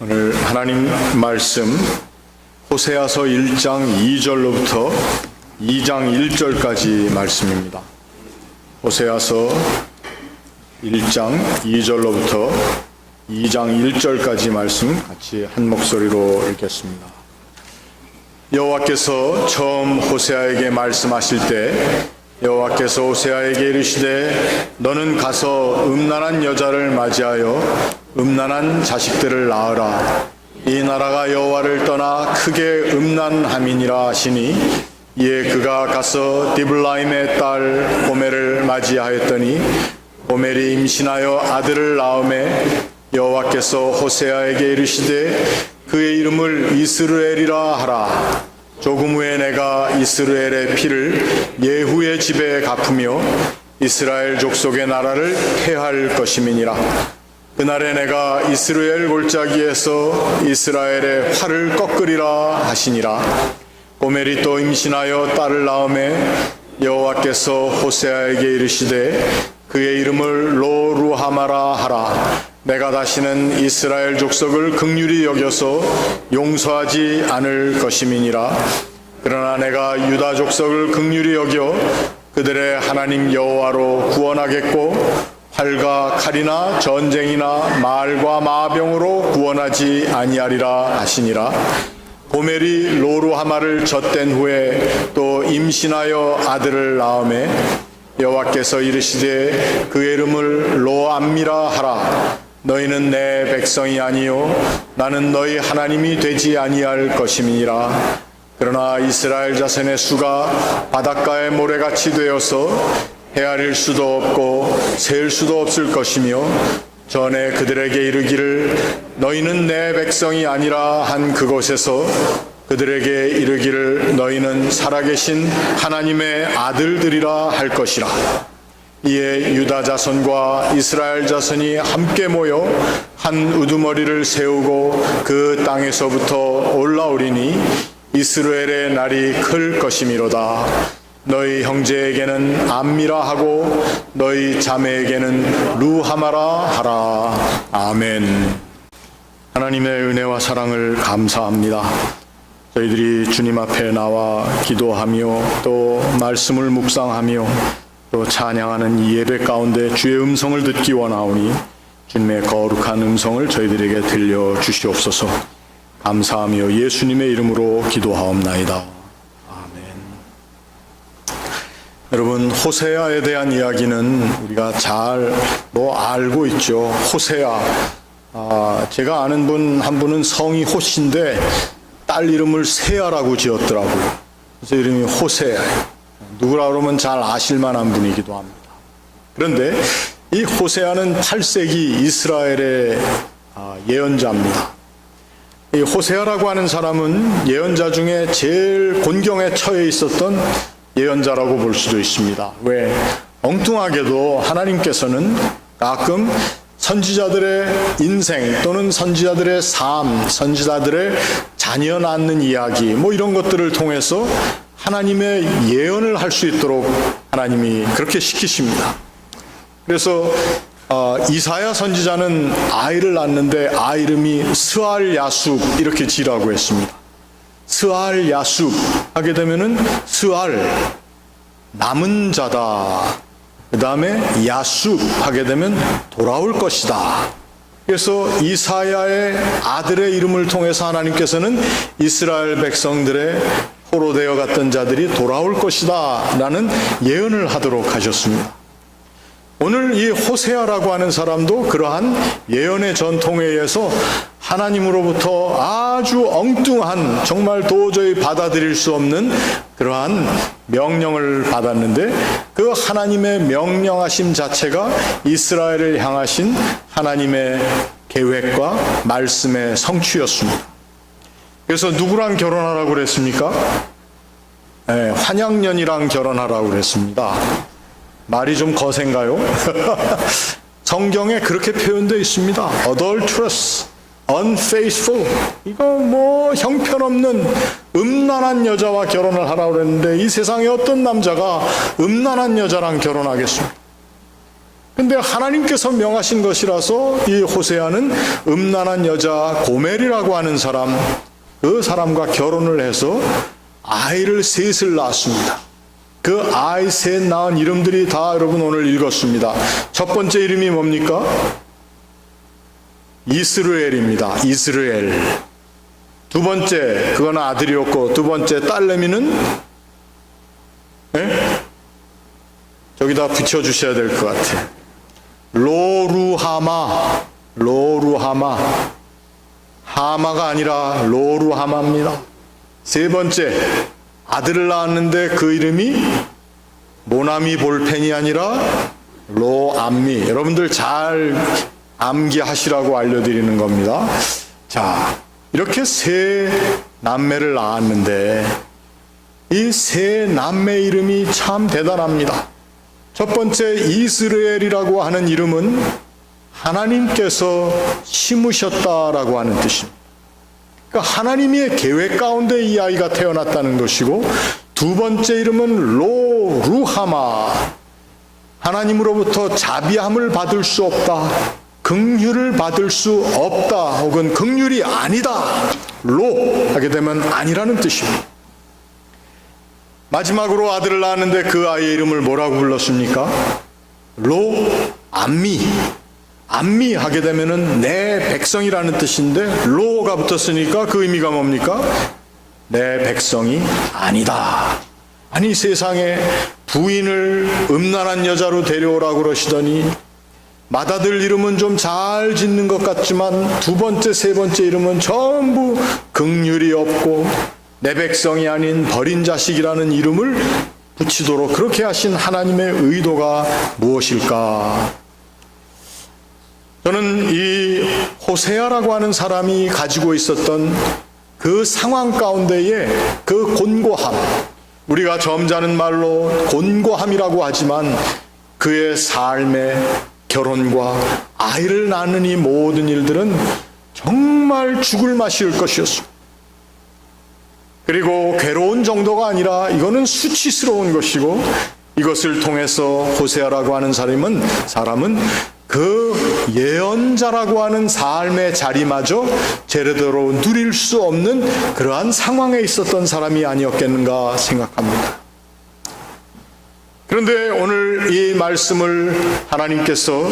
오늘 하나님 말씀 호세아서 1장 2절로부터 2장 1절까지 말씀입니다. 호세아서 1장 2절로부터 2장 1절까지 말씀 같이 한 목소리로 읽겠습니다. 여호와께서 처음 호세아에게 말씀하실 때 여호와께서 호세아에게 이르시되 너는 가서 음란한 여자를 맞이하여 음란한 자식들을 낳으라. 이 나라가 여호와를 떠나 크게 음란함이니라 하시니 이에 그가 가서 디블라임의 딸 고멜을 맞이하였더니 고멜이 임신하여 아들을 낳음에 여호와께서 호세아에게 이르시되 그의 이름을 이스르엘이라 하라. 조금 후에 내가 이스라엘의 피를 예후의 집에 갚으며 이스라엘 족속의 나라를 폐할 것임이니라. 그날에 내가 이스라엘 골짜기에서 이스라엘의 활을 꺾으리라 하시니라. 고멜이 또 임신하여 딸을 낳음에 여호와께서 호세아에게 이르시되 그의 이름을 로루하마라 하라. 내가 다시는 이스라엘 족속을 긍휼히 여겨서 용서하지 않을 것임이니라. 그러나 내가 유다 족속을 긍휼히 여겨 그들의 하나님 여호와로 구원하겠고 활과 칼이나 전쟁이나 말과 마병으로 구원하지 아니하리라 하시니라. 고멜이 로루하마를 젖댄 후에 또 임신하여 아들을 낳음에 여호와께서 이르시되 그의 이름을 로암미라 하라. 너희는 내 백성이 아니요 나는 너희 하나님이 되지 아니할 것임이니라. 그러나 이스라엘 자손의 수가 바닷가의 모래같이 되어서 헤아릴 수도 없고 셀 수도 없을 것이며 전에 그들에게 이르기를 너희는 내 백성이 아니라 한 그곳에서 그들에게 이르기를 너희는 살아계신 하나님의 아들들이라 할 것이라. 이에 유다 자손과 이스라엘 자손이 함께 모여 한 우두머리를 세우고 그 땅에서부터 올라오리니 이스라엘의 날이 클 것이미로다. 너희 형제에게는 암미라 하고 너희 자매에게는 루하마라 하라. 아멘. 하나님의 은혜와 사랑을 감사합니다. 저희들이 주님 앞에 나와 기도하며 또 말씀을 묵상하며 또 찬양하는 이 예배 가운데 주의 음성을 듣기 원하오니 주님의 거룩한 음성을 저희들에게 들려주시옵소서. 감사하며 예수님의 이름으로 기도하옵나이다. 아멘. 여러분, 호세아에 대한 이야기는 우리가 잘 알고 있죠. 호세아, 제가 아는 분 한 분은 성이 호시인데 딸 이름을 세아라고 지었더라고요. 그래서 이름이 호세아예요. 누구라 그러면 잘 아실 만한 분이기도 합니다. 그런데 이 호세아는 8세기 이스라엘의 예언자입니다. 이 호세아라고 하는 사람은 예언자 중에 제일 곤경에 처해 있었던 예언자라고 볼 수도 있습니다. 왜? 엉뚱하게도 하나님께서는 가끔 선지자들의 인생 또는 선지자들의 삶, 선지자들의 자녀 낳는 이야기 이런 것들을 통해서 하나님의 예언을 할 수 있도록 하나님이 그렇게 시키십니다. 그래서 이사야 선지자는 아이를 낳는데 아이 이름이 스알 야숲 이렇게 지라고 했습니다. 스알 야숲 하게 되면은 스알 남은 자다. 그 다음에 야숲 하게 되면 돌아올 것이다. 그래서 이사야의 아들의 이름을 통해서 하나님께서는 이스라엘 백성들의 포로되어 갔던 자들이 돌아올 것이다 라는 예언을 하도록 하셨습니다. 오늘 이 호세아라고 하는 사람도 그러한 예언의 전통에 의해서 하나님으로부터 아주 엉뚱한, 정말 도저히 받아들일 수 없는 그러한 명령을 받았는데 그 하나님의 명령하심 자체가 이스라엘을 향하신 하나님의 계획과 말씀의 성취였습니다. 그래서 누구랑 결혼하라고 그랬습니까? 환양년이랑 결혼하라고 그랬습니다. 말이 좀 거센가요? 성경에 그렇게 표현되어 있습니다. adulterous, unfaithful. 이거 형편없는 음란한 여자와 결혼을 하라고 그랬는데 이 세상에 어떤 남자가 음란한 여자랑 결혼하겠습니까? 근데 하나님께서 명하신 것이라서 이 호세아는 음란한 여자 고멜이라고 하는 사람, 그 사람과 결혼을 해서 아이를 셋을 낳았습니다. 그 아이 셋 낳은 이름들이 다 여러분 오늘 읽었습니다. 첫 번째 이름이 뭡니까? 이스르엘입니다. 이스르엘. 두 번째, 그건 아들이었고, 두 번째 딸내미는 저기다 붙여주셔야 될 것 같아. 로루하마. 로루하마. 하마가 아니라 로루하마입니다. 세 번째, 아들을 낳았는데 그 이름이 모나미 볼펜이 아니라 로암미. 여러분들 잘 암기하시라고 알려드리는 겁니다. 자, 이렇게 세 남매를 낳았는데 이 세 남매 이름이 참 대단합니다. 첫 번째 이스라엘이라고 하는 이름은 하나님께서 심으셨다라고 하는 뜻입니다. 그러니까 하나님의 계획 가운데 이 아이가 태어났다는 것이고, 두 번째 이름은 로루하마. 하나님으로부터 자비함을 받을 수 없다, 긍휼을 받을 수 없다, 혹은 긍휼이 아니다, 로 하게 되면 아니라는 뜻입니다. 마지막으로 아들을 낳았는데 그 아이의 이름을 뭐라고 불렀습니까? 로암미. 암미 하게 되면은 내 백성이라는 뜻인데 로가 붙었으니까 그 의미가 뭡니까? 내 백성이 아니다. 아니, 세상에 부인을 음란한 여자로 데려오라고 그러시더니 맏아들 이름은 좀 잘 짓는 것 같지만 두 번째, 세 번째 이름은 전부 긍휼이 없고 내 백성이 아닌 버린 자식이라는 이름을 붙이도록 그렇게 하신 하나님의 의도가 무엇일까? 저는 이 호세아라고 하는 사람이 가지고 있었던 그 상황 가운데에 그 곤고함, 우리가 점잖은 말로 곤고함이라고 하지만 그의 삶의 결혼과 아이를 낳는 이 모든 일들은 정말 죽을 맛일 것이었습니다. 그리고 괴로운 정도가 아니라 이거는 수치스러운 것이고, 이것을 통해서 호세아라고 하는 사람은 그 예언자라고 하는 삶의 자리마저 제대로 누릴 수 없는 그러한 상황에 있었던 사람이 아니었겠는가 생각합니다. 그런데 오늘 이 말씀을 하나님께서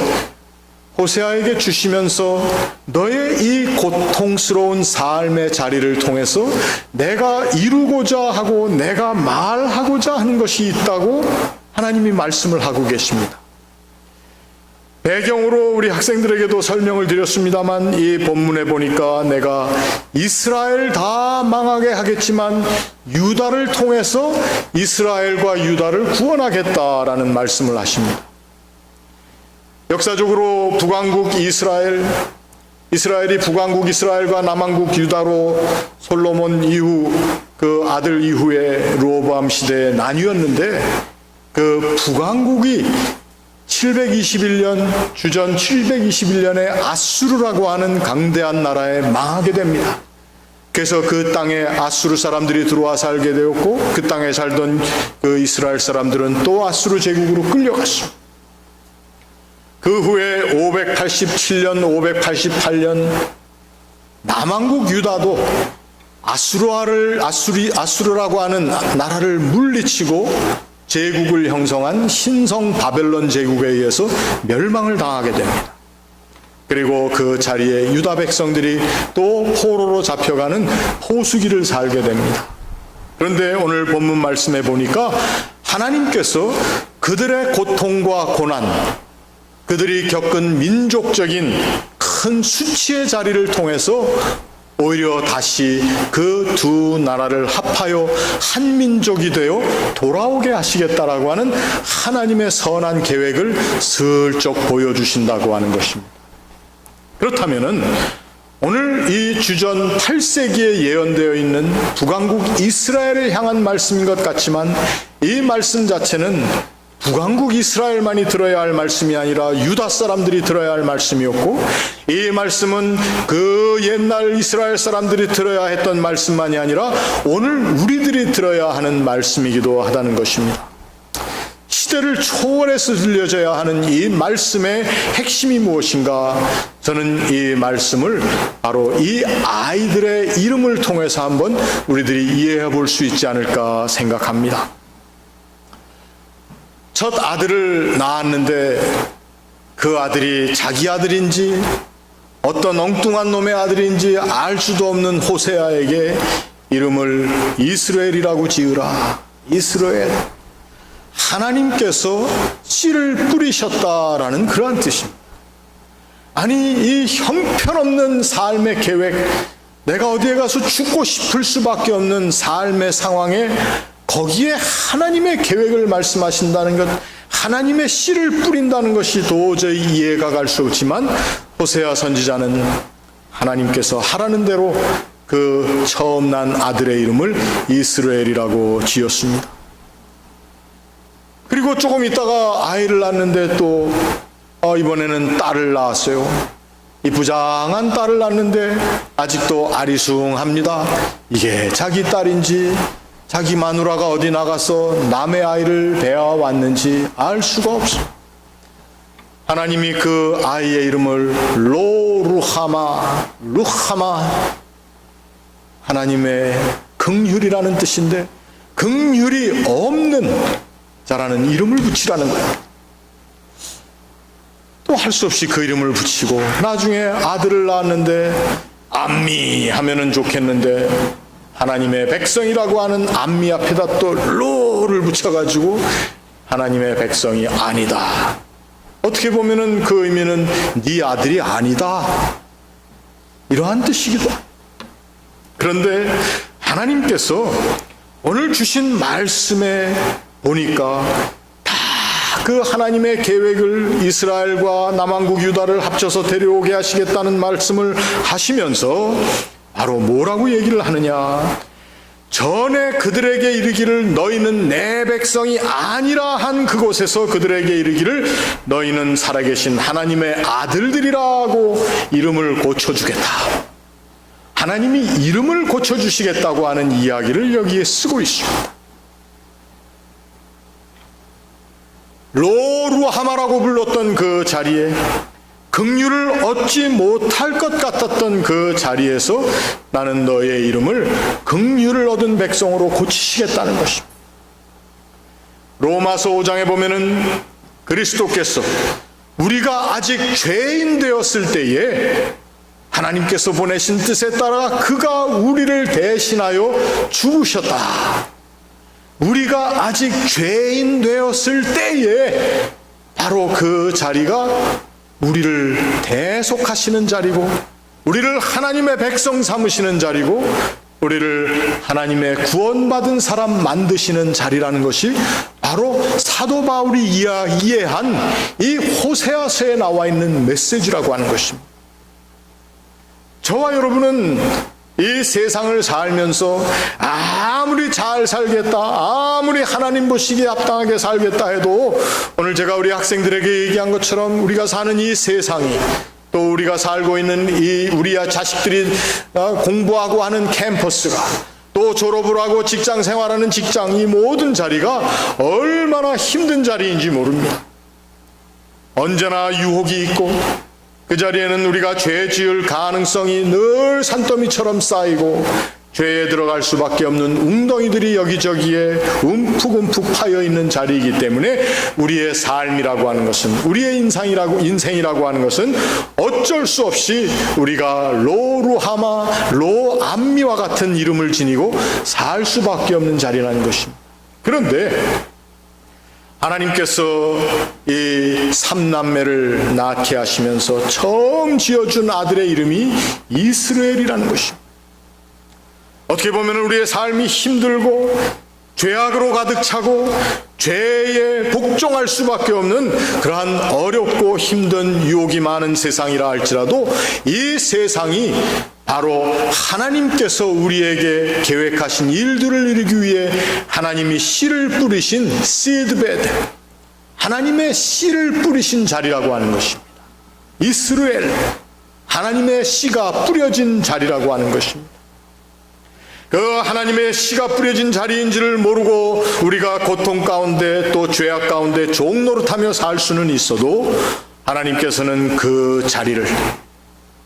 호세아에게 주시면서 너의 이 고통스러운 삶의 자리를 통해서 내가 이루고자 하고 내가 말하고자 하는 것이 있다고 하나님이 말씀을 하고 계십니다. 배경으로 우리 학생들에게도 설명을 드렸습니다만 이 본문에 보니까 내가 이스라엘 다 망하게 하겠지만 유다를 통해서 이스라엘과 유다를 구원하겠다라는 말씀을 하십니다. 역사적으로 북왕국 이스라엘이 북왕국 이스라엘과 남왕국 유다로 솔로몬 이후 그 아들 이후에 르호보암 시대에 나뉘었는데, 그 북왕국이 721년 주전 721년에 아수르라고 하는 강대한 나라에 망하게 됩니다. 그래서 그 땅에 아수르 사람들이 들어와 살게 되었고, 그 땅에 살던 그 이스라엘 사람들은 또 아수르 제국으로 끌려갔습니다. 그 후에 587년, 588년 남왕국 유다도 아수르라고 하는 나라를 물리치고 제국을 형성한 신성 바벨론 제국에 의해서 멸망을 당하게 됩니다. 그리고 그 자리에 유다 백성들이 또 포로로 잡혀가는 포수기를 살게 됩니다. 그런데 오늘 본문 말씀에 보니까 하나님께서 그들의 고통과 고난, 그들이 겪은 민족적인 큰 수치의 자리를 통해서 오히려 다시 그 두 나라를 합하여 한 민족이 되어 돌아오게 하시겠다라고 하는 하나님의 선한 계획을 슬쩍 보여주신다고 하는 것입니다. 그렇다면은 오늘 이 주전 8세기에 예언되어 있는 북왕국 이스라엘을 향한 말씀인 것 같지만 이 말씀 자체는 북왕국 이스라엘만이 들어야 할 말씀이 아니라 유다 사람들이 들어야 할 말씀이었고, 이 말씀은 그 옛날 이스라엘 사람들이 들어야 했던 말씀만이 아니라 오늘 우리들이 들어야 하는 말씀이기도 하다는 것입니다. 시대 시대를 초월해서 들려져야 하는 이 말씀의 핵심이 무엇인가? 저는 이 말씀을 바로 이 아이들의 이름을 통해서 한번 우리들이 이해해 볼 수 있지 않을까 생각합니다. 첫 아들을 낳았는데 그 아들이 자기 아들인지 어떤 엉뚱한 놈의 아들인지 알 수도 없는 호세아에게 이름을 이스라엘이라고 지으라. 이스라엘. 하나님께서 씨를 뿌리셨다라는 그러한 뜻입니다. 아니, 이 형편없는 삶의 계획, 내가 어디에 가서 죽고 싶을 수밖에 없는 삶의 상황에 거기에 하나님의 계획을 말씀하신다는 것, 하나님의 씨를 뿌린다는 것이 도저히 이해가 갈 수 없지만 호세아 선지자는 하나님께서 하라는 대로 그 처음 난 아들의 이름을 이스라엘이라고 지었습니다. 그리고 조금 있다가 아이를 낳았는데 또 이번에는 딸을 낳았어요. 이 부장한 딸을 낳았는데 아직도 아리숭합니다. 이게 자기 딸인지 자기 마누라가 어디 나가서 남의 아이를 배워왔는지 알 수가 없어. 하나님이 그 아이의 이름을 루하마, 하나님의 긍휼이라는 뜻인데 긍휼이 없는 자라는 이름을 붙이라는 거예요. 또 할 수 없이 그 이름을 붙이고 나중에 아들을 낳았는데 암미 하면은 좋겠는데 하나님의 백성이라고 하는 암미 앞에다 또 로를 붙여가지고 하나님의 백성이 아니다. 어떻게 보면은 그 의미는 네 아들이 아니다. 이러한 뜻이기도. 그런데 하나님께서 오늘 주신 말씀에 보니까 다 그 하나님의 계획을 이스라엘과 남왕국 유다를 합쳐서 데려오게 하시겠다는 말씀을 하시면서 바로 뭐라고 얘기를 하느냐? 전에 그들에게 이르기를 너희는 내 백성이 아니라 한 그곳에서 그들에게 이르기를 너희는 살아계신 하나님의 아들들이라고 이름을 고쳐주겠다. 하나님이 이름을 고쳐주시겠다고 하는 이야기를 여기에 쓰고 있습니다. 로루하마라고 불렀던 그 자리에 긍휼을 얻지 못할 것 같았던 그 자리에서 나는 너의 이름을 긍휼을 얻은 백성으로 고치시겠다는 것입니다. 로마서 5장에 보면은 그리스도께서 우리가 아직 죄인 되었을 때에 하나님께서 보내신 뜻에 따라 그가 우리를 대신하여 죽으셨다. 우리가 아직 죄인 되었을 때에 바로 그 자리가 우리를 대속하시는 자리고 우리를 하나님의 백성 삼으시는 자리고 우리를 하나님의 구원받은 사람 만드시는 자리라는 것이 바로 사도 바울이 이해한 이 호세아서에 나와 있는 메시지라고 하는 것입니다. 저와 여러분은 이 세상을 살면서 아무리 잘 살겠다, 아무리 하나님 보시기에 합당하게 살겠다 해도 오늘 제가 우리 학생들에게 얘기한 것처럼 우리가 사는 이 세상이 또 우리가 살고 있는 이 우리 자식들이 공부하고 하는 캠퍼스가 또 졸업을 하고 직장 생활하는 직장, 이 모든 자리가 얼마나 힘든 자리인지 모릅니다. 언제나 유혹이 있고 그 자리에는 우리가 죄 지을 가능성이 늘 산더미처럼 쌓이고 죄에 들어갈 수밖에 없는 웅덩이들이 여기저기에 움푹움푹 파여있는 자리이기 때문에 우리의 삶이라고 하는 것은, 우리의 인생이라고 하는 것은 어쩔 수 없이 우리가 로루하마, 로암미와 같은 이름을 지니고 살 수밖에 없는 자리라는 것입니다. 그런데 하나님께서 이 삼남매를 낳게 하시면서 처음 지어준 아들의 이름이 이스라엘이라는 것입니다. 어떻게 보면 우리의 삶이 힘들고 죄악으로 가득 차고 죄에 복종할 수밖에 없는 그러한 어렵고 힘든 유혹이 많은 세상이라 할지라도 이 세상이 바로 하나님께서 우리에게 계획하신 일들을 이루기 위해 하나님이 씨를 뿌리신 시드베드, 하나님의 씨를 뿌리신 자리라고 하는 것입니다. 이스라엘, 하나님의 씨가 뿌려진 자리라고 하는 것입니다. 그 하나님의 씨가 뿌려진 자리인지를 모르고 우리가 고통 가운데 또 죄악 가운데 종노릇하며 살 수는 있어도 하나님께서는 그 자리를,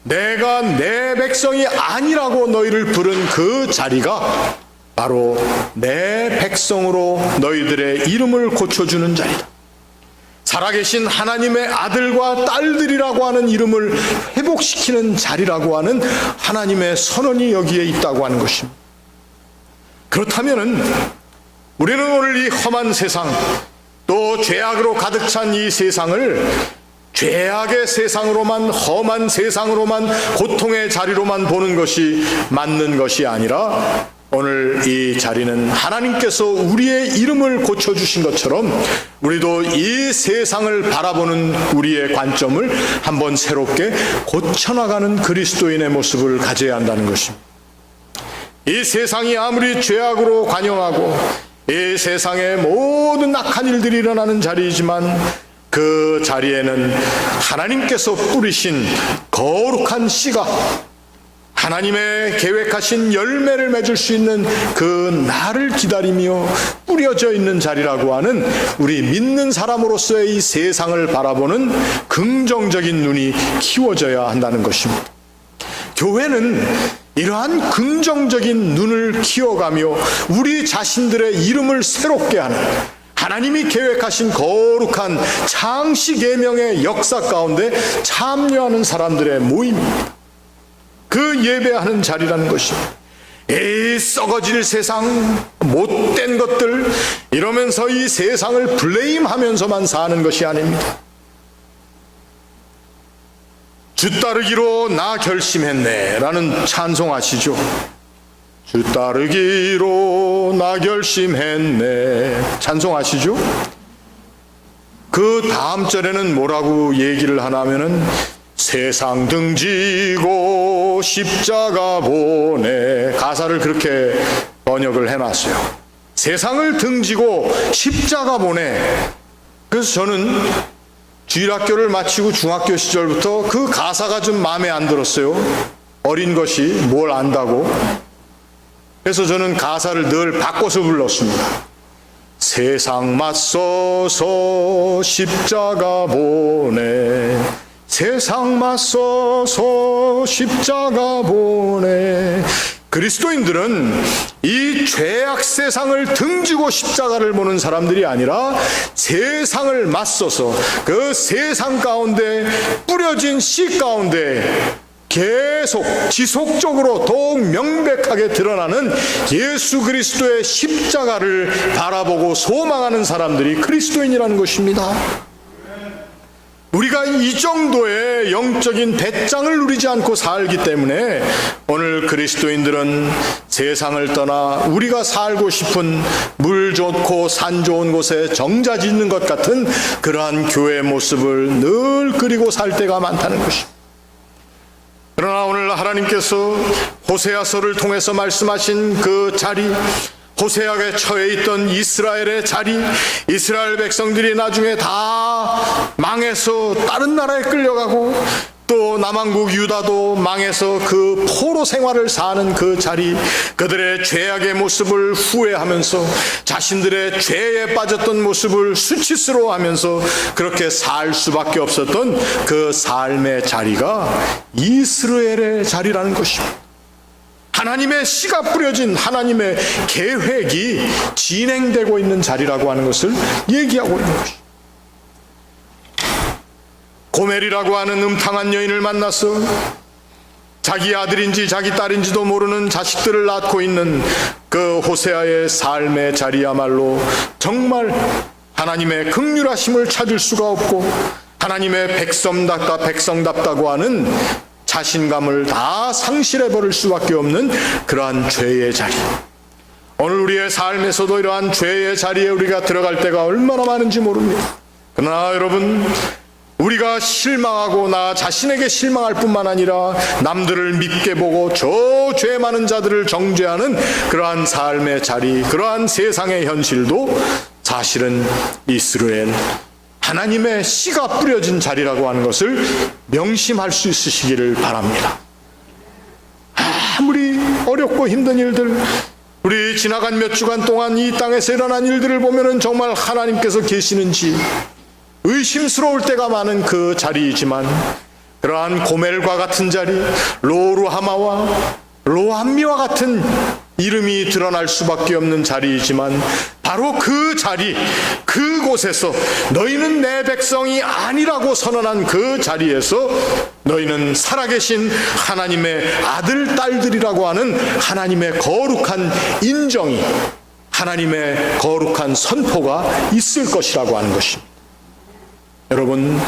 내가 내 백성이 아니라고 너희를 부른 그 자리가 바로 내 백성으로 너희들의 이름을 고쳐주는 자리다. 살아계신 하나님의 아들과 딸들이라고 하는 이름을 회복시키는 자리라고 하는 하나님의 선언이 여기에 있다고 하는 것입니다. 그렇다면 우리는 오늘 이 험한 세상, 또 죄악으로 가득 찬 이 세상을 죄악의 세상으로만, 험한 세상으로만, 고통의 자리로만 보는 것이 맞는 것이 아니라 오늘 이 자리는 하나님께서 우리의 이름을 고쳐주신 것처럼 우리도 이 세상을 바라보는 우리의 관점을 한번 새롭게 고쳐나가는 그리스도인의 모습을 가져야 한다는 것입니다. 이 세상이 아무리 죄악으로 관영하고 이 세상에 모든 악한 일들이 일어나는 자리이지만 그 자리에는 하나님께서 뿌리신 거룩한 씨가 하나님의 계획하신 열매를 맺을 수 있는 그 날을 기다리며 뿌려져 있는 자리라고 하는 우리 믿는 사람으로서의 이 세상을 바라보는 긍정적인 눈이 키워져야 한다는 것입니다. 교회는 이러한 긍정적인 눈을 키워가며 우리 자신들의 이름을 새롭게 하는 하나님이 계획하신 거룩한 창시 계명의 역사 가운데 참여하는 사람들의 모임입니다. 그 예배하는 자리라는 것입니다. 에이, 썩어질 세상, 못된 것들 이러면서 이 세상을 블레임하면서만 사는 것이 아닙니다. 주 따르기로 나 결심했네 라는 찬송하시죠. 주 따르기로 나 결심했네 찬송하시죠. 그 다음 절에는 뭐라고 얘기를 하냐면은 세상 등지고 십자가 보내, 가사를 그렇게 번역을 해놨어요. 세상을 등지고 십자가 보내. 그래서 저는 주일학교를 마치고 중학교 시절부터 그 가사가 좀 마음에 안 들었어요. 어린 것이 뭘 안다고. 그래서 저는 가사를 늘 바꿔서 불렀습니다. 세상 맞서서 십자가 보내, 세상 맞서서 십자가 보내. 그리스도인들은 이 죄악 세상을 등지고 십자가를 보는 사람들이 아니라 세상을 맞서서 그 세상 가운데 뿌려진 씨 가운데 계속 지속적으로 더욱 명백하게 드러나는 예수 그리스도의 십자가를 바라보고 소망하는 사람들이 그리스도인이라는 것입니다. 우리가 이 정도의 영적인 배짱을 누리지 않고 살기 때문에 오늘 그리스도인들은 세상을 떠나 우리가 살고 싶은 물 좋고 산 좋은 곳에 정자 짓는 것 같은 그러한 교회의 모습을 늘 그리고 살 때가 많다는 것입니다. 그러나 오늘 하나님께서 호세아서를 통해서 말씀하신 그 자리, 호세아에 처해 있던 이스라엘의 자리, 이스라엘 백성들이 나중에 다 망해서 다른 나라에 끌려가고 또 남왕국 유다도 망해서 그 포로 생활을 사는 그 자리, 그들의 죄악의 모습을 후회하면서 자신들의 죄에 빠졌던 모습을 수치스러워하면서 그렇게 살 수밖에 없었던 그 삶의 자리가 이스라엘의 자리라는 것입니다. 하나님의 씨가 뿌려진 하나님의 계획이 진행되고 있는 자리라고 하는 것을 얘기하고 있는 것입니다. 고멜이라고 하는 음탕한 여인을 만나서 자기 아들인지 자기 딸인지도 모르는 자식들을 낳고 있는 그 호세아의 삶의 자리야말로 정말 하나님의 긍휼하심을 찾을 수가 없고 하나님의 백성답다고 하는 자신감을 다 상실해버릴 수밖에 없는 그러한 죄의 자리. 오늘 우리의 삶에서도 이러한 죄의 자리에 우리가 들어갈 때가 얼마나 많은지 모릅니다. 그러나 여러분, 우리가 실망하고 나 자신에게 실망할 뿐만 아니라 남들을 밉게 보고 저 죄 많은 자들을 정죄하는 그러한 삶의 자리, 그러한 세상의 현실도 사실은 이스라엘 하나님의 씨가 뿌려진 자리라고 하는 것을 명심할 수 있으시기를 바랍니다. 아무리 어렵고 힘든 일들, 우리 지나간 몇 주간 동안 이 땅에서 일어난 일들을 보면은 정말 하나님께서 계시는지 의심스러울 때가 많은 그 자리이지만, 그러한 고멜과 같은 자리, 로루하마와 로함미와 같은 이름이 드러날 수밖에 없는 자리이지만, 바로 그 자리, 그곳에서 너희는 내 백성이 아니라고 선언한 그 자리에서 너희는 살아계신 하나님의 아들, 딸들이라고 하는 하나님의 거룩한 인정이, 하나님의 거룩한 선포가 있을 것이라고 하는 것입니다. 여러분,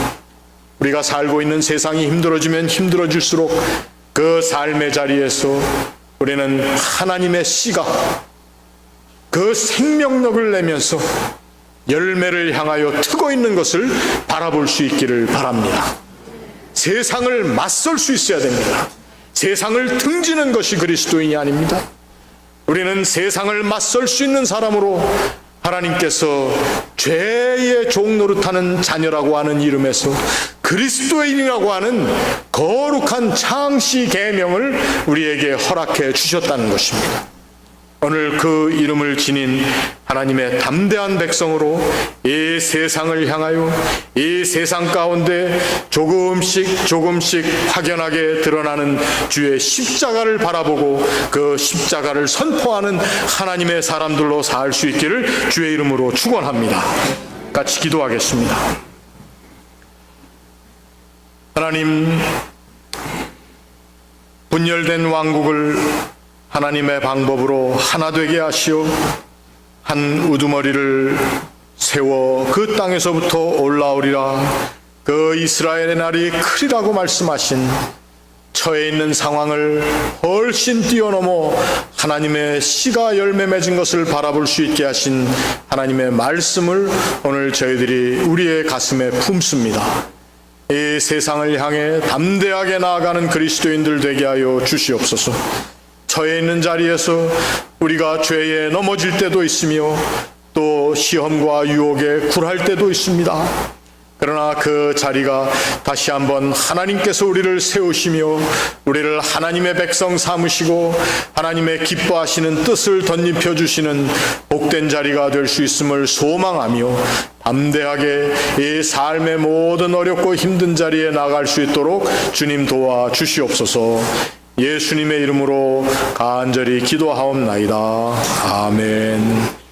우리가 살고 있는 세상이 힘들어지면 힘들어질수록 그 삶의 자리에서 우리는 하나님의 씨가 그 생명력을 내면서 열매를 향하여 트고 있는 것을 바라볼 수 있기를 바랍니다. 세상을 맞설 수 있어야 됩니다. 세상을 등지는 것이 그리스도인이 아닙니다. 우리는 세상을 맞설 수 있는 사람으로 하나님께서 죄의 종 노릇하는 자녀라고 하는 이름에서 그리스도인이라고 하는 거룩한 창시 계명을 우리에게 허락해 주셨다는 것입니다. 오늘 그 이름을 지닌 하나님의 담대한 백성으로 이 세상을 향하여, 이 세상 가운데 조금씩 확연하게 드러나는 주의 십자가를 바라보고 그 십자가를 선포하는 하나님의 사람들로 살 수 있기를 주의 이름으로 축원합니다. 같이 기도하겠습니다. 하나님, 분열된 왕국을 하나님의 방법으로 하나 되게 하시어 한 우두머리를 세워 그 땅에서부터 올라오리라. 그 이스라엘의 날이 크리라고 말씀하신 처해 있는 상황을 훨씬 뛰어넘어 하나님의 씨가 열매 맺은 것을 바라볼 수 있게 하신 하나님의 말씀을 오늘 저희들이 우리의 가슴에 품습니다. 이 세상을 향해 담대하게 나아가는 그리스도인들 되게 하여 주시옵소서. 처해 있는 자리에서 우리가 죄에 넘어질 때도 있으며 또 시험과 유혹에 굴할 때도 있습니다. 그러나 그 자리가 다시 한번 하나님께서 우리를 세우시며 우리를 하나님의 백성 삼으시고 하나님의 기뻐하시는 뜻을 덧입혀 주시는 복된 자리가 될 수 있음을 소망하며 담대하게 이 삶의 모든 어렵고 힘든 자리에 나갈 수 있도록 주님 도와 주시옵소서. 예수님의 이름으로 간절히 기도하옵나이다. 아멘.